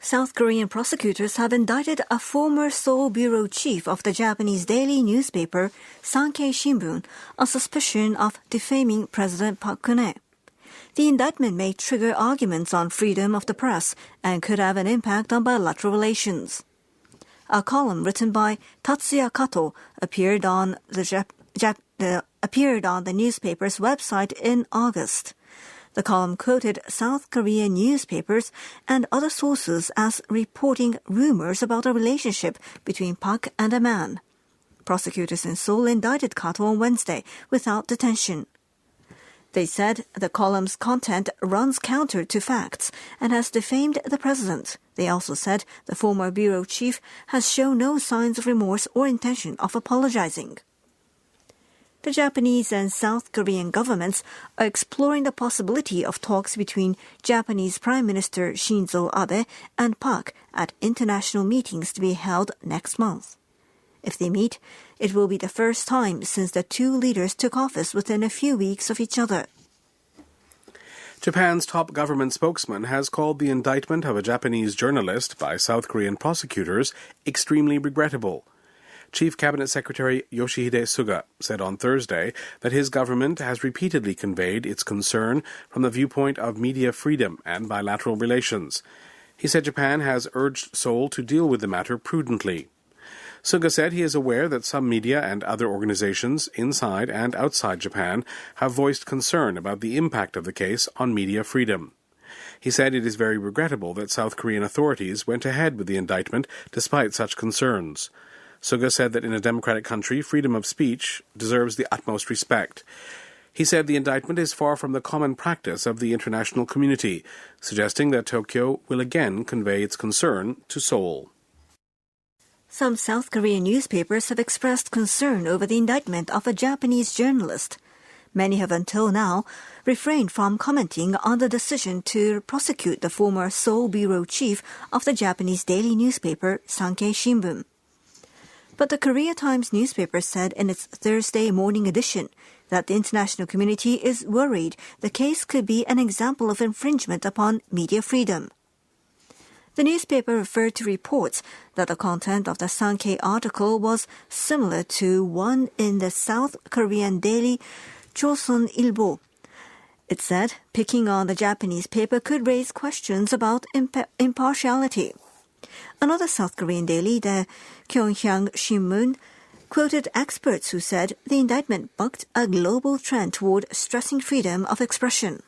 South Korean prosecutors have indicted a former Seoul bureau chief of the Japanese daily newspaper Sankei Shimbun on suspicion of defaming President Park Geun-hye. The indictment may trigger arguments on freedom of the press and could have an impact on bilateral relations. A column written by Tatsuya Kato appeared on the newspaper's website in August. The column quoted South Korean newspapers and other sources as reporting rumors about a relationship between Park and a man. Prosecutors in Seoul indicted Kato on Wednesday without detention. They said the column's content runs counter to facts and has defamed the president. They also said the former bureau chief has shown no signs of remorse or intention of apologizing. The Japanese and South Korean governments are exploring the possibility of talks between Japanese Prime Minister Shinzo Abe and Park at international meetings to be held next month. If they meet, it will be the first time since the two leaders took office within a few weeks of each other. Japan's top government spokesman has called the indictment of a Japanese journalist by South Korean prosecutors extremely regrettable. Chief Cabinet Secretary Yoshihide Suga said on Thursday that his government has repeatedly conveyed its concern from the viewpoint of media freedom and bilateral relations. He said Japan has urged Seoul to deal with the matter prudently. Suga said he is aware that some media and other organizations inside and outside Japan have voiced concern about the impact of the case on media freedom. He said it is very regrettable that South Korean authorities went ahead with the indictment despite such concerns. Suga said that in a democratic country, freedom of speech deserves the utmost respect. He said the indictment is far from the common practice of the international community, suggesting that Tokyo will again convey its concern to Seoul. Some South Korean newspapers have expressed concern over the indictment of a Japanese journalist. Many have until now refrained from commenting on the decision to prosecute the former Seoul bureau chief of the Japanese daily newspaper Sankei Shimbun. But the Korea Times newspaper said in its Thursday morning edition that the international community is worried the case could be an example of infringement upon media freedom. The newspaper referred to reports that the content of the Sankei article was similar to one in the South Korean daily Chosun Ilbo. It said picking on the Japanese paper could raise questions about impartiality. Another South Korean daily, the Geun-hye Shimbun, quoted experts who said the indictment bucked a global trend toward stressing freedom of expression.